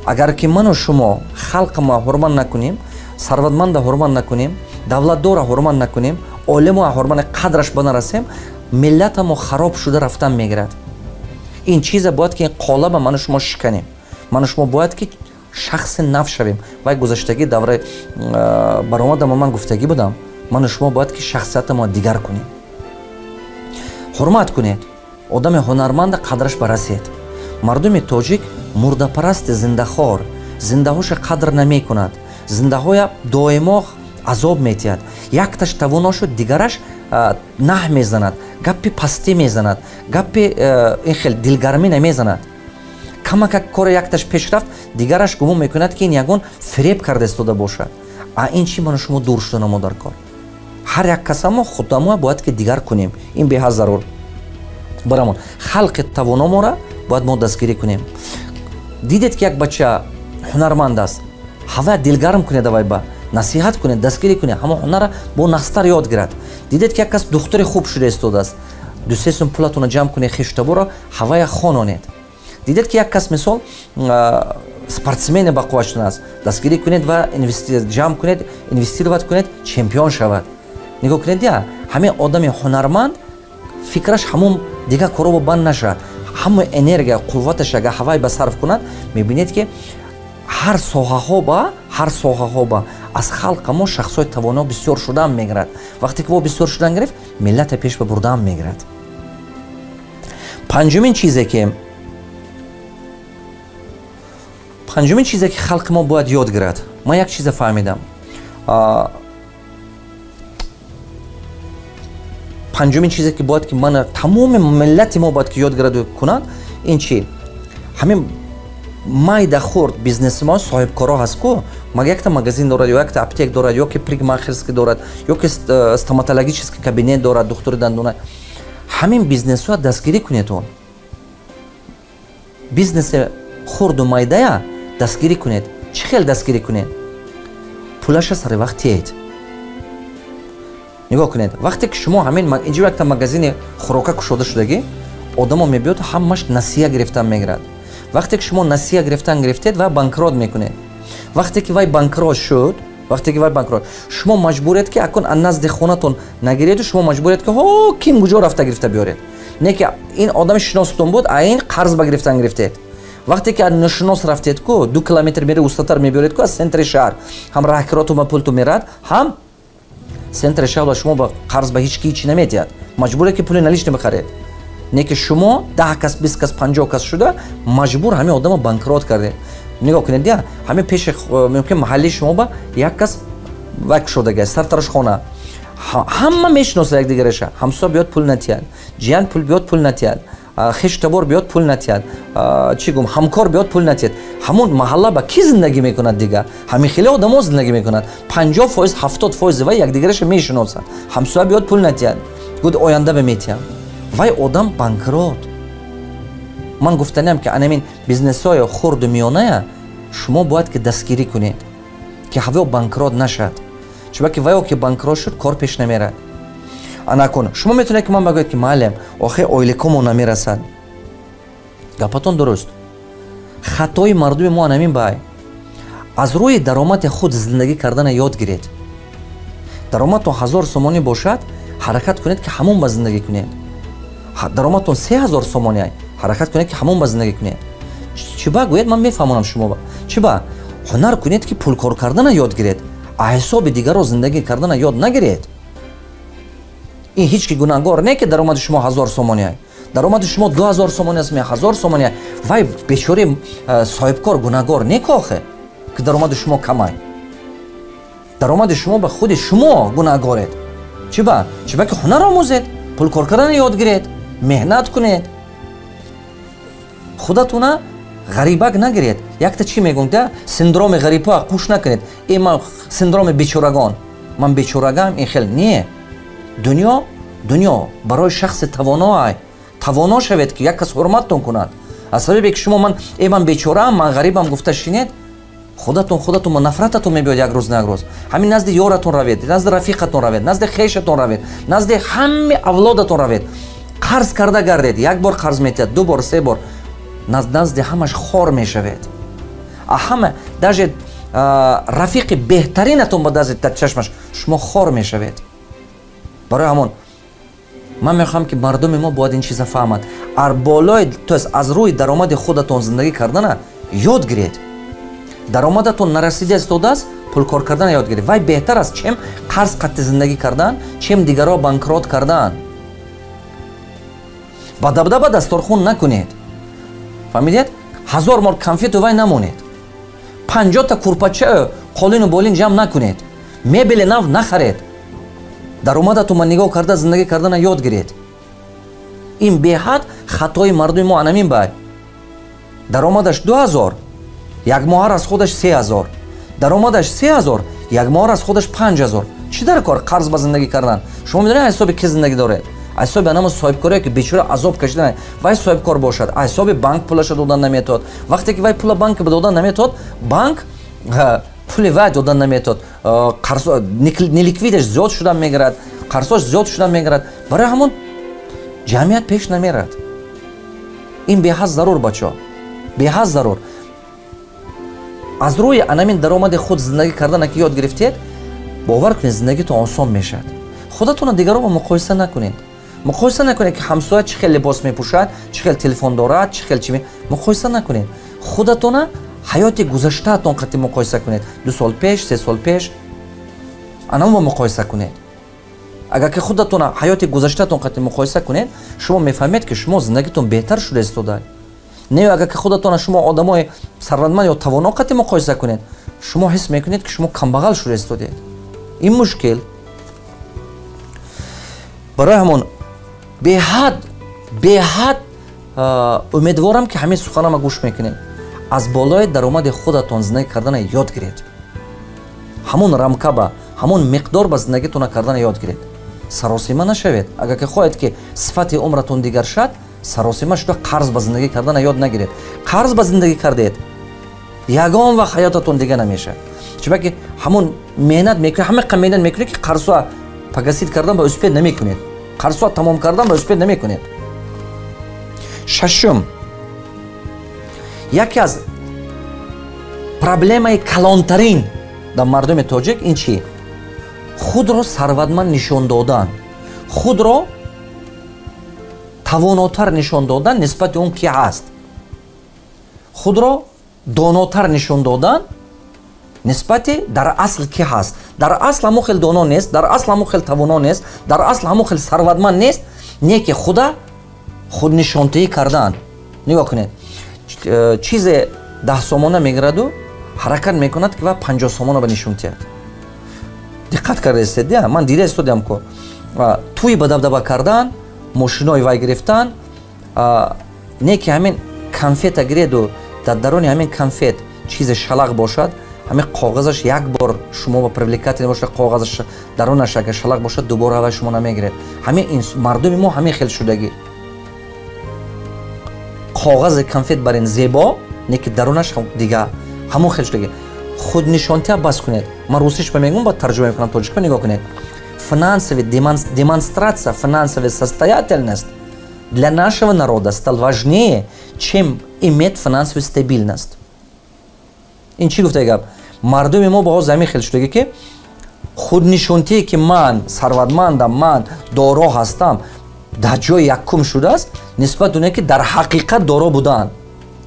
Агар ки ману шумо халқама ҳурмат накунем, сарватманда ҳурмат накунем, давлатдора ҳурмат накунем, олимо ҳурмат қадраш банарасем, миллатамо хароб шуда рафтан мегирад. Ин чиза бояд ки ин қолаба ману шумо шиканем. Ману шумо бояд ки шахси нав шавем. Вай гузаштаги давраи баромадам ман гуфтагӣ будам. Ману шумо бояд ки шахсиятамо дигар кунем. ҳурмат кунед. Одами ҳунарманда қадраш барасед. Мардуми тоҷик мурдапарасти зиндахор, зиндаҳоша қадр намекунад. Зиндаҳоя доимо азоб метиҳад. Якташ тавоно шуд, дигараш наҳ мезанад, гапи пастӣ мезанад, гапи ин хел дилгармӣ намезанад. Камака кори якташ пеш рафт, дигараш гумон мекунад ки ин ягон фиреб карда истода бошад. Ин чӣ ману шумо дур шуда намо дар кор. Ҳар як касамо худамоа бояд ки дигар кунем. Ин беҳад зарур. Барамон халқи тавономора бояд мо дастгирӣ кунем. Дидед ки як бача ҳунарманд аст, ҳава дилгарм кунед авай ба, насиҳат кунед, дастгирӣ кунед, ҳама ҳунара бо нахстар ёд гирад. Дидед ки як кас духтури хуб шуда истодааст, 2-3 сум пулатона ҷамъ кунед, хештаборо ҳавая хононед. Дидед ки як кас мисол спортсмени ба қувват шудааст, дастгирӣ кунед ва ҷамъ кунед, инвестировать кунед, чемпион шавад. Нигоҳ кунед, я ҳамин одами ҳунарманд фикраш ҳамон дигар коробо банд нашавад. ҳамаи энергия қувваташ агар ҳавай ба сарф кунад, мебинед ки ҳар соҳаҳо ба аз халқа мо шахсҳои тавоно бисёр шудан мегирад. Вақте ки во бисёр шудан гирифт, миллата пеш ба бурдан мегирад. Панҷумин чизе ки халқи мо бояд ёд гирад. Ман як чиза фаҳмидам. панҷумин чизе ки бояд ки ман тамоми миллати мо бояд ки ёд гирад кунад, ин чи? Ҳамин майда хурд бизнеси мо соҳибкоро ҳаст ку, якта магазин дорад, ё якта аптек дорад, ё ки парикмахерский дорад, ё ки стоматологический кабинет дорад, духтури дандона. Ҳамин бизнесҳоя дастгирӣ кунед он. Бизнеси хурду майдая дастгирӣ кунед. Чӣ хел дастгирӣ кунед? пулаша сари вақт тиед. Нигоҳ кунед, вақте ки шумо ҳамин инҷо якта магазини хӯрока кушода шудагӣ, одамо мебиёд ҳамаш насия гирифтан мегирад. Вақте ки шумо насия гирифтан гирифтед, вай банкрот мекунед. Вақте ки вай банкрот шуд, шумо маҷбуред ки акун аз назди хонатон нагиреду, шумо маҷбуред ки ким куҷо рафта гирифта биёред. Не ки ин одами шиносатон буд, ин қарз ба гирифтан гирифтед. Вақте ки ношинос рафтед ку 2 километр мери устатар мебиёред ку аз центри шаҳр, ҳам раҳкироту ба пулту мерад, ҳам центри шаҳр ба шумо ба қарз ба ҳеч ки ҳичи наметиҳад. Маҷбуре ки пули налични бихаред. Не ки шумо 10 кас, 20 кас, 50 кас шуда маҷбур ҳамин одамо банкрот кардед. Нигоҳ кунед, я ҳамин пеши мумкин маҳалли шумо ба як кас вай кушодаги сартарашхона. Ҳама мешиносад якдигараша. Ҳамсо биёд пул натиҳад, ҷиян пул биёд пул натиҳад, хештабор биёд пул натиҳад, чӣ гум ҳамкор биёд пул натиҳад. ҳамон маҳалла ба ки зиндагӣ мекунад дигар? Ҳамин хеле одамо зиндагӣ мекунад. 50%, 70% вай якдигараша мешиносад. Ҳамсоя биёд пул натиҳад. гуд оянда беметиҳад. Вай одам банкрот. Ман гуфтанам ки анамин бизнесҳои хурду миёная шумо бояд ки дастгирӣ кунед, ки ҳаво банкрот нашад. Чуба ки вайо ки банкрот шуд, кор пеш намерад. Анакун шумо метавонед ки ман багӯед ки маълим, охир оилакомо намерасад. Гапатон дуруст. хатои мардуми мо анамин бай. аз рӯи даромади худ зиндагӣ кардана ёд гиред. даромадтон 1000 сомонӣ бошад, ҳаракат кунед ки ҳамон ба зиндагӣ кунед. даромадтон 3000 сомонӣ ҳаракат кунед ки ҳамон ба зиндагӣ кунед. чӣ ба гӯед, ман мефаҳмонам шумо ба. чӣ ба ҳунар кунед ки пулкор кардана ёд гиред, ҳисоби дигаро зиндагӣ кардана ёд нагиред. ин ҳеч ки гунаҳгор не ки даромади шумо 1000 сомония, даромади шумо 2000 сомония аст, 1000 сомония. вай бечори соҳибкор гунаҳгор не кохе ки даромади шумо камай. даромади шумо ба худи шумо гунаҳгоред. чӣ ба ки ҳунар омӯзед, пулкор кардана ёд гиред, меҳнат кунед, худатуна ғарибак нагиред. якта чӣ мегӯм да синдроми ғарибак қуш накунед. ман синдроми бечорагон, ман бечорагам, ин хел не. дунё барои шахси тавоно шавед ки як кас ҳурматтон кунад. аз сабабе ки шумо ман бечораам, ман ғарибам гуфта шинед, худатун ба нафрататон мебиёд як рӯз на як рӯз. ҳамин назди ёратон равед, назди рафиқатон равед, назди хешатон равед, назди ҳамаи авлодатон равед. қарз карда гардед, як бор қарз метиҳад, 2 бор 3 бор, назди ҳамаш хор мешавед. ҳама даже рафиқи беҳтаринатон ба дасти чашмаш шумо хор мешавед. барои ҳамон ман мехоҳам ки мардуми мо бояд ин чиза фаҳмад. болои аз рӯи даромади худатон зиндагӣ кардана ёд гиред. даромадатон нарасида истодааст, пулкор кардана ёд гиред. вай беҳтар аст чем қарз қатти зиндагӣ кардан, чем дигаро банкрот кардан. ба дабдаба дасторхон накунед. фаҳмидед? 1000 мол конфету вай намонед, 50 та курпача қолину болин ҷамъ накунед, мебели нав нахаред. даромадатон нигоҳ карда зиндагӣ кардана ёд гиред. ин беҳад хатои мардуми мо анамин бай. даромадаш 2000, як моҳар аз худаш 3000, даромадаш 3000, як моҳар аз худаш 5000. чӣ дар кор қарз ба зиндагӣ кардан? шумо медонед ҳисоби ки зиндагӣ доред? ҳисоби анаму соҳибкорие ки бечора азоб кашидан. вай соҳибкор бошад, ҳисоби банк пулаша додан наметод. вақте ки вай пула банк додан наметод, банк пули вай додан наметод, неликвидаш зиёд шудан мегирад, қарзош зиёд шудан мегирад. барои ҳамон ҷамъият пеш намерад. ин беҳад зарур бачаҳо, беҳад зарур. аз рӯи анамин даромади худ зиндагӣ кардана ки ёд гирифтед, бовар кунед зиндагитон осон мешавад. худатона дигаронро муқоиса накунед. муқоиса накунед ки ҳамсоя чӣ хел либос мепӯшад, чӣ хел телефон дорад, чӣ хел чӣ муқоиса накунед. худатона ҳаёти гузаштаатон қатӣ муқоиса кунед. 2 сол пеш, 3 сол пеш анамо муқоиса кунед. агар ки худатона ҳаёти гузаштаатон қатӣ муқоиса кунед, шумо мефаҳмед ки шумо зиндагитон беҳтар шуда истода. не агар ки худатона шумо одамои сарватманд ё тавоно қатӣ муқоиса кунед, шумо ҳис мекунед ки шумо камбағал шуда истодед. ин мушкил. барои ҳамон беҳад умедворам ки ҳамин суханама гӯш мекунед. аз болои даромади худатон зиндагӣ кардана ёд гиред. ҳамон рамкаба, ҳамон миқдор ба зиндагитона кардана ёд гиред. саросима нашавед. агар ки хоҳед ки сифати умратон дигар шад, саросима шуда қарз ба зиндагӣ кардана ёд нагиред. қарз ба зиндагӣ кардед, ягон вақт ҳаётатон дига намешавад. чунки ки ҳамон меҳнат мекунед, ҳама қа меҳнат мекунед ки қарзуа пагасид кардан ба успеҳ намекунед. қарзуа тамом кардан ба успеҳ намекунед. шашум, яке аз проблемаи калонтарин дар мардуми тоҷик ин чи? худро сарватманд нишон додан, худро тавонотар нишон додан нисбати он ки ҳаст, худро донотар нишон додан нисбати дар асл ки ҳаст. дар асл ҳамон хел доно нест, дар асл ҳамон хел тавоно нест, дар асл ҳамон хел сарватманд нест. не ки худнишонтаӣ кардан. нигоҳ кунед, чизе 10 сомона мегираду ҳаракат мекунад ки ва 50 сомона ба нишон диҳад. диққат кардастед? ман дида истодам ки туи ба дабдаба кардан, мошинои вай гирифтан, не ки ҳамин конфета гиреду дар даруни ҳамин конфет чизе шалақ бошад, ҳамин коғазаш як бор шумо ба привлекательно бошад, коғазаш дарунаш агар шалақ бошад дубора вай шумо намегиред. ҳамин мардуми мо ҳамин хел шудагӣ. коғази конфет барин зебо, не ки дарунаш дига ҳамон хел шудагӣ. худнишонтия бас кунед. ман русиш ба мегӯм ба тарҷума мекунам тоҷикӣ. нигоҳ кунед, финансовая демонстрация финансовой состоятельности для нашего народа стал важнее, чем иметь финансовую стабильность. ин чӣ гуфтаи гап? мардуми мо бо замин хел шудагӣ ки худнишонтие ки ман сарватмандам, ман доро ҳастам, дар ҷои якум шудааст нисбат ба оне ки дар ҳақиқат доро будан,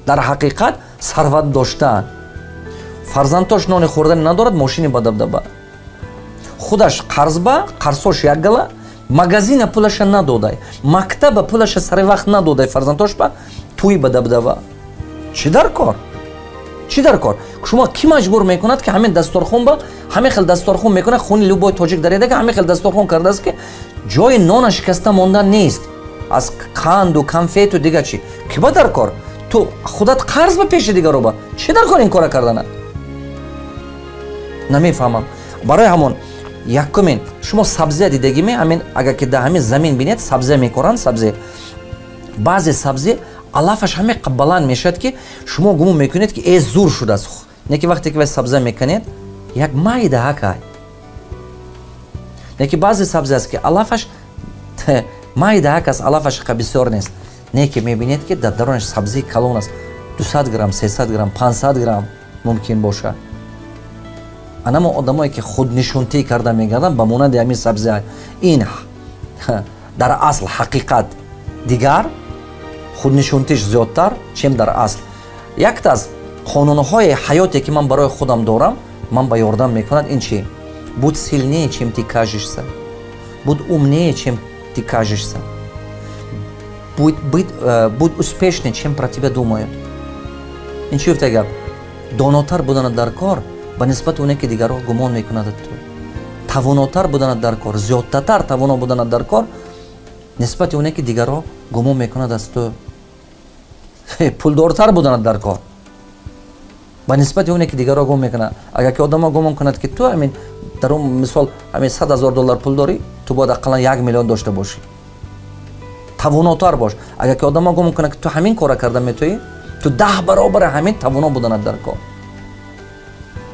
дар ҳақиқат сарват доштан. фарзандош нони хӯрдани надорад, мошини ба дабдаба, худаш қарзба, қарсош як гала, магазина пулаша надодай, мактаба пулаша сари вақт надодай фарзандош ба туи ба дабдаба. Чӣ дар кор? Чӣ дар кор? Шумо ки маҷбур мекунад ки ҳамин дастурхон ба ҳамин хел дастурхон мекунад, хуни любой тоҷик дареда ки ҳамин хел дастурхон кардааст ки ҷои нона шикаста мондан нест. Аз қанду, конфету дига чӣ? Ки ба дар кор? Ту худат қарз ба пеши дигаро ба. Чӣ дар кор ин кора кардана? Намефаҳмам. Барои ҳамон якумин шумо сабзия дидагиме, ҳамин агар ки дар ҳамин замин бинед сабзия мекоранд, сабзия. Баъзе сабзия алафаш ҳаме баланд мешавад ки шумо гумон мекунед ки зур шудааст. Не ки вақте ки вай сабзия мекунед, як майда ҳакай. Не ки баъзе сабзия аст ки алафаш майда ҳакаст, алафаш ҳақа бисёр нест. Не ки мебинед ки дар дарунаш сабзии калон аст. 200 грамм, 300 грамм, 500 грамм мумкин бошад. Анамо одамое ки худнишунтӣ карда мегарданд ба монанди ҳамин сабзия, ин дар асл ҳақиқат дигар, худнишунтиш зиёдтар, чем дар асл. Якта аз қонунҳои ҳаёте ки ман барои худам дорам, ман ба ёрдам мекунад ин чи? Будь сильнее, чем ты кажешься. Будь умнее, чем ты кажешься. Будь успешнее, чем про тебя думают. Ин чи гуфта гап? Донотар буданат дар кор ба нисбати оне ки дигарҳо гумон мекунад ту. Тавонотар буданат дар кор, зиёдтатар тавоно буданат дар кор нисбати оне ки дигарҳо гумон мекунад аз ту. Пулдортар буданат дар кор ба нисбати оне ки дигарҳо гумон мекунад. Агар ки одамҳо гумон кунад ки ту ҳамин дар он мисол ҳамин $100,000 пул дорӣ, ту бояд ақаллан 1 миллион дошта бошӣ. Тавонотар бош. Агар ки одамҳо гумон кунад ки ту ҳамин кора карда метоӣ, ту 10 баробари ҳамин тавоно буданат дар кор.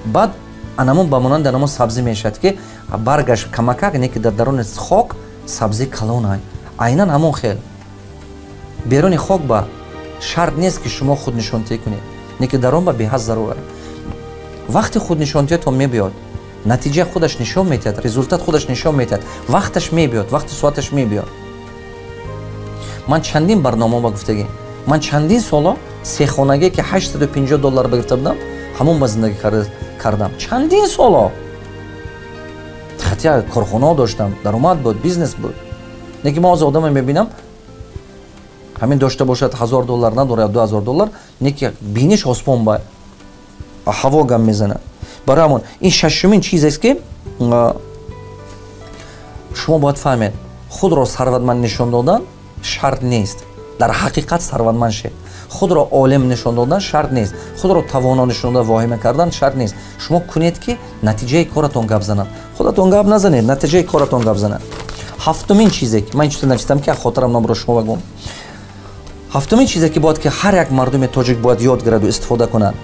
баъд анамон ба монанди анамон сабзӣ мешавад ки баргаш камакак, не ки дар даруни хок сабзӣ калонай. Айнан ҳамон хел. Беруни хок ба шарт нест ки шумо худнишонтӣ кунед. Не ки дар он ба беҳад зарура. Вақти худнишонтиятон мебиёд, натиҷа худаш нишон метиҳад, результат худаш нишон метиҳад, вақташ мебиёд, вақти соаташ мебиёд. Ман чандин барномаҳо гуфтагӣ, ман чандин соло сехонагие ки $850 гирифта будам, ҳамон ба зиндагӣ кардам. Чандин соло. Хатя корхонаҳо доштам, даромад буд, бизнес буд. Не ки мо ҳозир одаме мебинам, ҳамин дошта бошад $1000 надора я $2000, не ки биниш осмон ба ҳаво гам мезанад. Барои ҳамон ин шашумин чизест ки шумо бояд фаҳмед, худро сарватманд нишон додан шарт нест. Дар ҳақиқат сарватманд шед. худро олим нишон додан шарт нест. худро тавоно нишон додан, воҳима кардан шарт нест. шумо кунед ки натиҷаи коратон гап занад. худатон гап назанед, натиҷаи коратон гап занад. ҳафтумин чизе ки ман чизе начитам ки хотирам номро шумо багум. ҳафтумин чизе ки бояд ки ҳар як мардуми тоҷик бояд ёд гираду истифода кунад.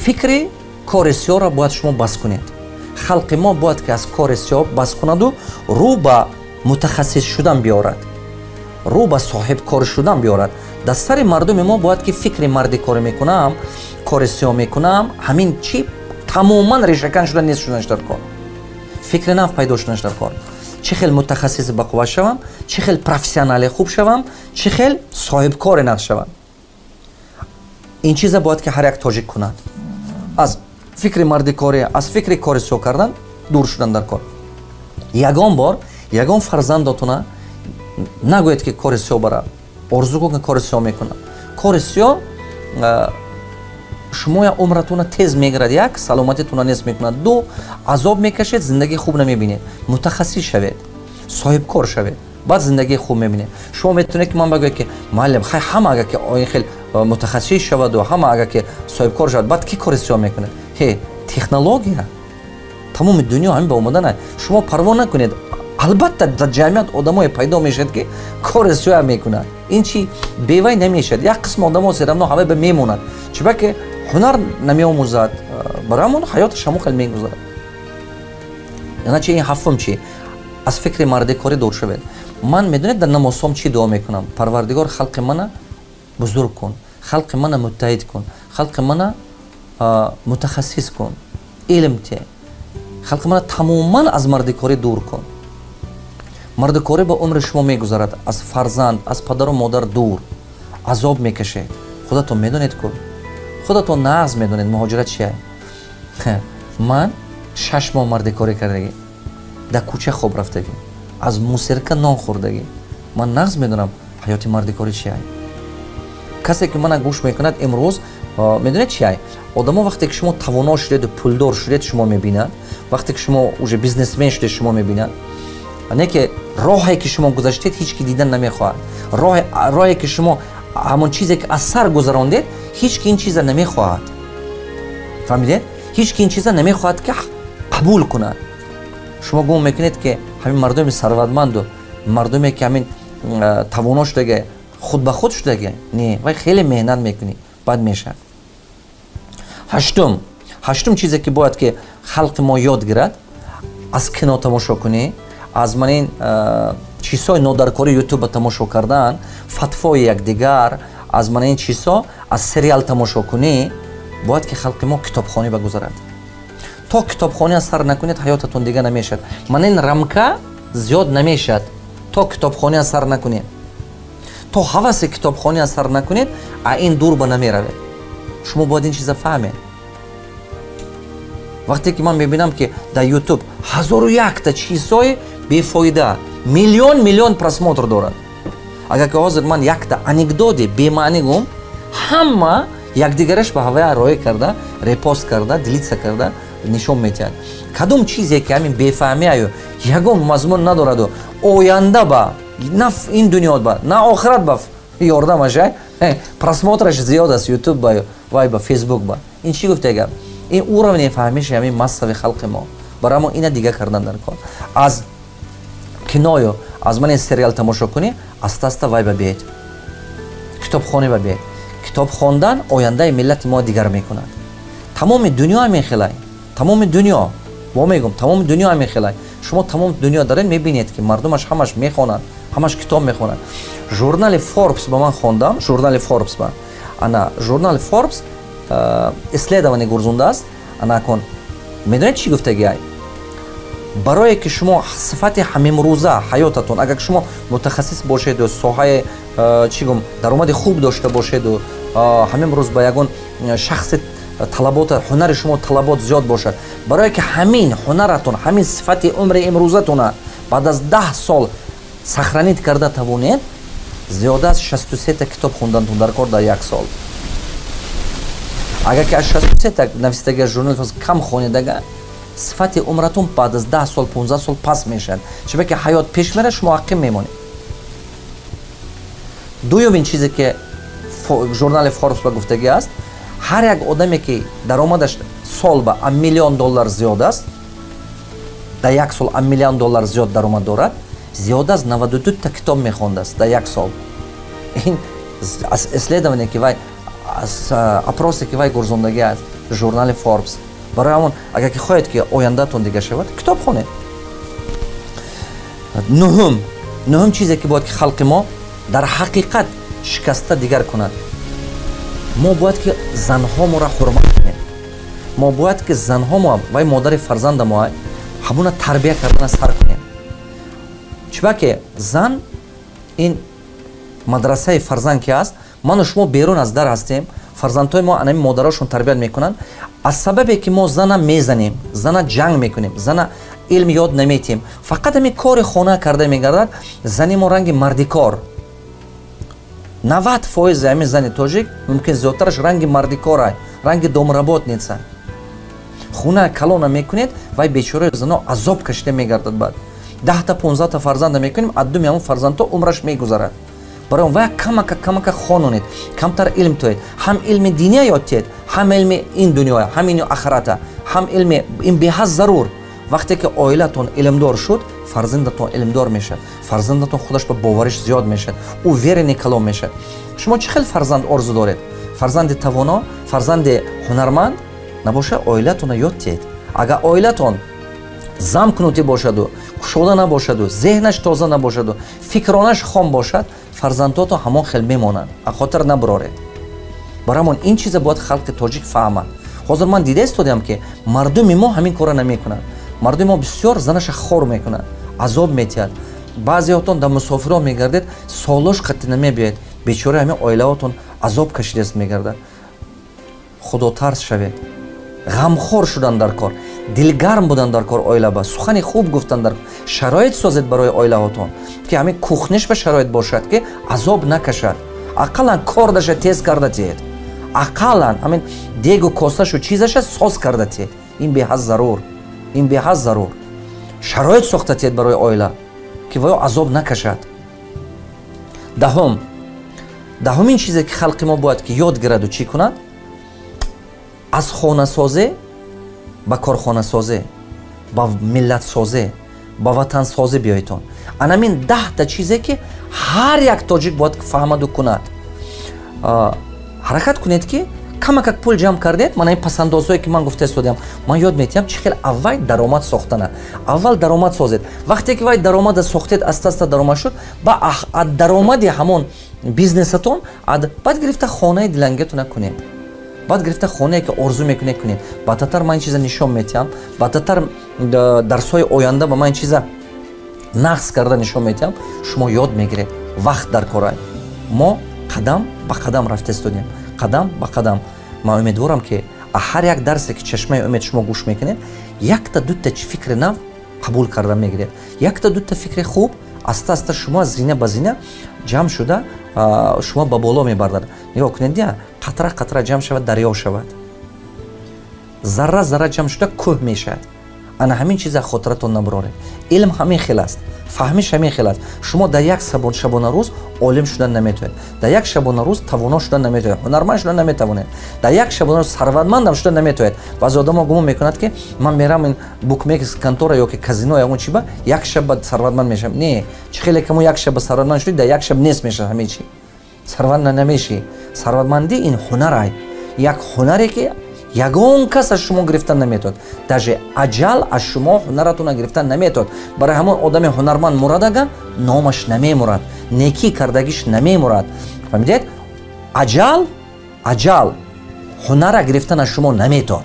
фикри кори сиёра бояд шумо бас кунед. халқи мо бояд ки аз кори сиё бас кунаду рӯ ба мутахассис шудан биёрад. рӯ ба соҳибкор шудан биёрад. дар сари мардуми мо бояд ки фикри марди кор мекунам, кори сиё мекунам, ҳамин чи тамоман решакан шуда нест шуданаш дар кор. фикри нав пайдо шуданаш дар кор. чӣ хел мутахассиси бақувват шавам, чӣ хел профессионали хуб шавам, чӣ хел соҳибкори нағз шавам. ин чиза бояд ки ҳар як тоҷик кунад. аз фикри мардикорӣ, аз фикри кори сиё кардан дур шудан дар кор. ягон бор ягон фарзандотона нагӯед ки кори сиё бара, орзу кун ки кори сиё мекунад. кори сиё шумо я умратона тез мегирад, як саломатитона нест мекунад, ду азоб мекашед, зиндагии хуб намебинед. мутахассис шавед, соҳибкор шавед, баъд зиндагии хуб мебинед. шумо метавонед ки ман багӯед ки муаллим хай ҳама агар ки ин хел мутахассис шаваду, ҳама агар ки соҳибкор шавад, баъд ки кори сиё мекунад? Технология тамоми дунё ҳамин ба омаданай. шумо парво накунед. албатта дар ҷамъият одамое пайдо мешавад ки кори сиё мекунад. ин чи бевай намешавад. як қисм одамо серамно ҳамаи ба мемонад, чиба ки ҳунар намеомӯзад, барои ҳамон ҳаёташ ҳамон хел мегузарад. иначе ин ҳафтум чи? аз фикри мардикорӣ дур шавед. ман медонед дар намозҳом чӣ дуо мекунам? парвардигор халқи мана бузург кун, халқи мана муттаҳид кун, халқи мана мутахассис кун, илм те, халқи мана тамоман аз мардикорӣ дур кун. мардикорӣ ба умри шумо мегузарад, аз фарзанд, аз падару модар дур азоб мекашед. худатон медонед ку خودتون نغز میدونید مهاجرت چیه؟ من 6 ماه مردکاری کردگی، در کوچه خواب رفتگی، از موسیقی نان خوردگی. من نغز میدونم حیات مردکاری چیه. کسی که من گوش میکند امروز میدونید چیه؟ آدما وقتی که شما توانا شدید و پولدار شدید شما میبینن، وقتی که شما اوج بیزنسمن شدید شما میبینن، نه که راهی که شما گذاشتید هیچ کی دیدن نمیخواد. راهی که شما همون چیزی که از سر گذراندید هیچ کی این چیزا نمیخواد. فهمیدید؟ هیچ کی این چیزا نمیخواد که قبول کنه. شما گمان میکنید که همین مردم ثروتمند و مردمی که همین توانا شده خود به خود شده، نه، ولی خیلی مهنت میکنی بعد میشه. هشتم چیزی که باید که خلق ما یاد گیرد، از کینو تماشا کنی، از من این چیزهای نادرکاری یوتیوب تماشا کردن، فتوای یکدیگر، از من این چیزها از سریال تماشا کنی، باید که خلق ما کتابخانه بگذارد. تا کتابخانه سر نکنید حیاتتون دیگه نمیشد. من این رمکه زیاد نمیشد تا کتابخانه سر نکنید. تا حواس کتابخانه سر نکنید این دور به نمیروید. شما باید این چیزا فهمید. وقتی که من میبینم که در یوتیوب 1001 تا چیزهای بیفایده میلیون پرسموتر دارد، اگر که حاضر من یک تا انکدوت بی‌معنی گم، همه یکدیگرش به هوای رای کرده، ریپوست کرده، دیلیت کرده نشون میدهد. کدوم چیزی که همین بیفهمی آیو یگون مضمون ندارد و آینده با نه این دنیا با نه آخرت با یاردمش پرسموترش زیاد است یوتیوب با وای با فیسبوک با این چی گفته گم این او رو نفهمیش همین مصرف خلق ما برای ما اینا دیگه کردن در کار. از کنایو از من این سریال تماشا کنی است وای با بیت کتابخانه با بیت. کتاب خواندن آینده ملت ما دیگر میکنند. تمام دنیا میخلای، تمام دنیا با میگم تمام دنیا میخلای. شما تمام دنیا دارین میبینید که مردمش همش میخونن، همش کتاب میخونن. ژورنال فوربس با من خوندم، ژورنال فوربس با انا ژورنال فوربس اسلیدوانی گرزونده است. انا کن میدونید چی گفته گیای؟ برای که شما صفت همین روزه حیاتتون اگر شما متخصص باشید و ساحه چی گم درآمد خوب داشته باشید و همین روز با یگون شخص طلبات هنر شما طلبات زیاد باشه، برای که همین هنرتون همین صفت عمر امروزتون بعد از 10 سال سخرانیت کرده توانید زیاده از 63 تا کتاب خوندنتون در کار در 1 سال. اگر که از 63 تا نویسندگی ژورنال کم خوانیدگه صفت عمرتون بعد از 10 سال 15 سال پس میشن، چون که حیات پیش میره شما عقیم میمونید. دومین چیزی که ژورنال فوربس با گفتگی است، هر یک آدمی که درآمدش سال به $1 میلیون زیاد است، در 1 سال $1 میلیون زیاد درآمد دارد، زیاد از 92 تا کتاب میخونده است در 1 سال. این از اسلیدوانی که وای از اپروسی که وای گرزوندگی است ژورنال فوربس. برای همون اگر که خواهید که آینده تون دیگه شود کتاب خونید. نهم چیزی که باید که خلق ما در حقیقت شکسته دیگر کند، ما باید که زنها ما را حرمت کنیم. ما باید که زنها ما و مادر فرزند ما همون تربیت کردن سر کنیم. چرا که زن این مدرسه فرزند که است، من و شما بیرون از در هستیم، فرزندهای ما انمی مادراشون تربیت میکنن. از سببی که ما زن میزنیم، زن جنگ میکنیم، زن علم یاد نمیتیم، فقط همین کار خانه کرده میگردد، زنی ما رنگ مردیکار 90% همین زن تاجیک ممکن زیادترش رنگ مردیکار، رنگ دامربات نیست. خونه کلانه میکنید و بیچاره زنا عذاب کشیده میگردد. بعد 10 تا 15 تا فرزند میکنیم، ادومی همون فرزند تو عمرش میگذرد. برای اون وقت کمک خانونید، کمتر علم توید، هم علم دینی یاد تید، هم علم این دنیا، هم این آخرت، هم علم این به حد ضرور. وقتی که عائلتون علمدار شد، فرزندتون علمدار میشه، فرزندتون خودش به باورش زیاد میشه، او ویر نیکلام میشه. شما چه خیلی فرزند آرزو دارید؟ فرزند توانا، فرزند هنرمند نباشه، عائلتون یاد تید. اگر عائلتون زمکنوتی باشد و کشوده نباشد و ذهنش تازه نباشد و فکرانش خام باشد، فرزنداتو همان خیلی میمونند. خاطر نبرارید. برامون این چیز باید خلق تاجیک فهمد. حاضر من دیده استودیم که مردم ما همین کارا نمیکنن. مردم ما بسیار زنش خور میکنن، عذاب میتید. بعضی هاتون در مسافرها میگردید، سالش خط نمیبید، بیچاره همین عائلهاتون عذاب کشیده است میگردن. худотарс шавед, ғамхор шудан дар кор, дилгарм будан дар кор оилаба, сухани хуб гуфтан дар кор, шароит созед барои оилаҳотон ки ҳамин кухниш ба шароит бошад ки азоб накашад. ақаллан кор даша тез карда тиед, ақаллан ҳамин дегу косашу чизаша соз карда тиед. ин беҳад зарур, ин беҳад зарур. шароит сохта тиед барои оила ки воё азоб накашад. даҳумин чизе ки халқи мо бояд ки ёд гираду чӣ кунад, аз хонасозӣ ба корхонасозӣ, ба миллатсозӣ, ба ватансозӣ биёитон. анамин 10 чизе ки ҳар як тоҷик бояд фаҳмаду кунад. ҳаракат кунед ки камакак пул ҷамъ кардед. ман ин пасандозҳое ки ман гуфта истодиам, ман ёд метиҳам чӣ хел аввал даромад сохтана. аввал даромад созед. вақте ки вай даромада сохтед, аста даромад шуд, ба аз даромади ҳамон бизнесатон баъд гирифта хонаи дилангатона кунед, баъд гирифта хонае ки орзу мекунед кунед. баъдтар ман ин чиза нишон метиҳам, баъдтар дарсҳои оянда ба ман ин чиза нақс карда нишон метиҳам. шумо ёд мегиред, вақт дар корай. мо қадам ба қадам рафта истодем, қадам ба қадам. ман умедворам ки ҳар як дарсе ки чашмаи умед шумо гӯш мекунед, якта дута фикри нав қабул карда мегиред, якта дута фикри хуб аста шумо зина ба зина ҷамъ шуда шумо ба боло мебардад. нигоҳ кунед, қатра қатра ҷамъ шавад, дарё шавад, зарра зарра ҷамъ шуда кӯҳ мешавад. ана ҳамин чиза хотиратон набуроред. илм ҳамин хел аст, фаҳмиш ҳамин хел аст. шумо дар як шабона рӯз олим шудан наметавонед, дар як шабона рӯз тавоно шудан наметавонед, ҳунарманд шудан наметавонед, дар як шабона рӯз сарватмандам шудан наметавонед. баъзе одамо гумон мекунад ки ман мерам ин букмекерс контора ё ки казино ягон чи ба як шаба сарватманд мешавам. не, чӣ хеле ки мо як шаба сарватманд шудӣ, дар як шаб нест мешавад ҳамин чӣ. сарватманд намешӣ. сарватмандӣ ин ҳунарай, як ҳунаре ки ягон кас аз шумо гирифтан наметавад. даже аҷал аз шумо ҳунаратона гирифтан наметавад. барои ҳамон одами ҳунарманд мурадаган номаш намемурад, некӣ кардагиш намемурад. фаҳмидед? аҷал ҳунара гирифтан аз шумо наметавад.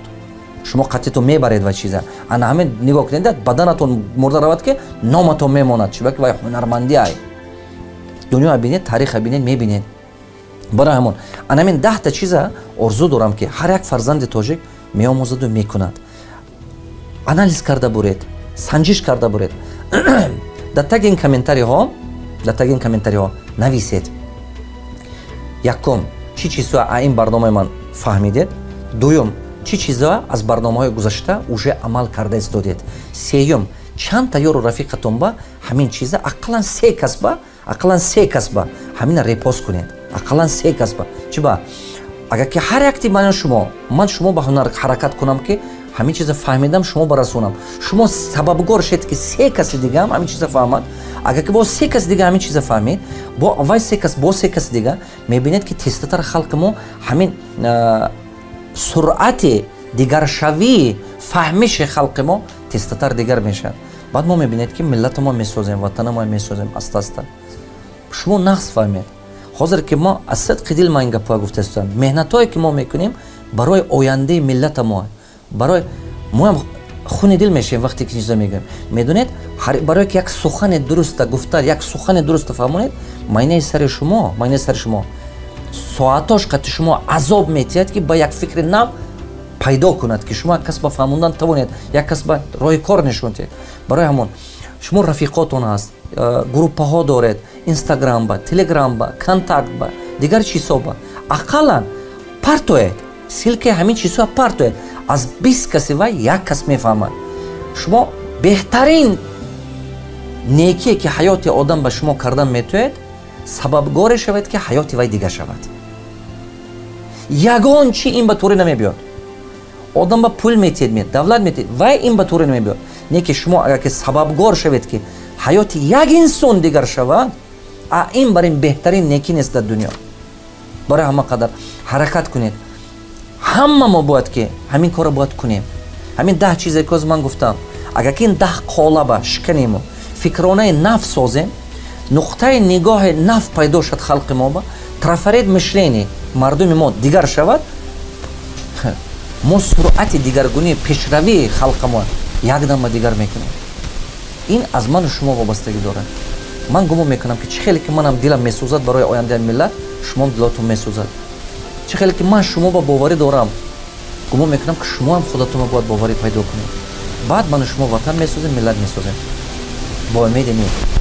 шумо қатъитон мебаред ва чиза. ана ҳамин нигоҳ кунед, баданатон мурда равад ки номатон мемонад. чӣ ба ки вай ҳунармандӣ ай. дунё бинед, тариха бинед, мебинед. барои ҳамон анамин 10 чиза орзу дорам ки ҳар як фарзанди тоҷик меомӯзаду мекунад. анализ карда буред, санҷиш карда буред. дар таги ин комментариҳо нависед. якум, чӣ чизҳо аз ин барномаи ман фаҳмидед? дуюм, чӣ чизҳо аз барномаҳои гузашта уже амал карда истодед? сеюм, чанд таёру рафиқатон ба ҳамин чиза ақаллан се кас ба ҳамина репост кунед. ақаллан се кас ба чӣ ба агар ки ҳар якти ман шумо ба ҳунар ҳаракат кунам ки ҳамин чиза фаҳмидам шумо ба расонам. шумо сабабгор шед ки се каси дига ҳам ҳамин чиза фаҳмад. агар ки бо се каси дига ҳамин чиза фаҳмид, вай се каси дига мебинед ки тезтар халқи мо ҳамин суръати дигаршавии фаҳмиши халқи мо тезтар дигар мешавад. баъд мо мебинед ки миллата мо месозем, ватана мо месозем аста. шумо нақс фаҳмед. ҳозир ки мо аз сидқи дил ман ин гапҳоя гуфта истодам, меҳнатое ки мо мекунем барои ояндаи миллата мо, барои моам хуни дил мешавем вақте ки чиза мегӯем. медонед, барое ки як сухани дуруста гуфта, як сухани дуруста фаҳмонед, майнаи сари шумо соатош қати шумо азоб метиҳад ки ба як фикри нав пайдо кунад ки шумо як кас ба фаҳмондан тавонед, як кас ба роҳи кор нишон диҳед. барои ҳамон шумо рафиқотон аст, группаҳо доред, инстаграм ба, телеграм ба, контакт ба, дигар чизҳо ба. ақаллан партоед, силкаи ҳамин чизҳоя партоед. аз 20 каси вай як кас мефаҳмад. шумо беҳтарин некие ки ҳаёти одам ба шумо кардан метавонед, сабабгоре шавед ки ҳаёти вай дига шавад. ягон чи ин ба туре намебиёд. одам ба пул метиҳед, давлат метиҳед, вай ин ба туре намебиёд. не ки шумо агар ки сабабгор шавед ки ҳаёти як инсон дигар шавад, ин бар ин беҳтарин некӣ нест дар дунё. барои ҳама қадар ҳаракат кунед. ҳама мо бояд ки ҳамин корро бояд кунем. ҳамин 10 чизе ки ман гуфтам, агар ки ин 10 қолаба шиканему, фикронаи нав созем, нуқтаи нигоҳи нав пайдо шад халқи мо ба, трафаред мишлени мардуми мо дигар шавад, мо суръати дигаргунии пешравии халқи мо якдам ба дигар мекунем. ин аз ману шумо вобастагӣ дорад. ман гумон мекунам ки чӣ хеле ки манам дилам месӯзад барои ояндаи миллат, шумом дилотон месӯзад. чӣ хеле ки ман шумо ба боварӣ дорам гумон мекунам ки шумо ҳам худатонро бояд боварӣ пайдо кунед. баъд ману шумо ватан месозем, миллат месозем. бо умеди не.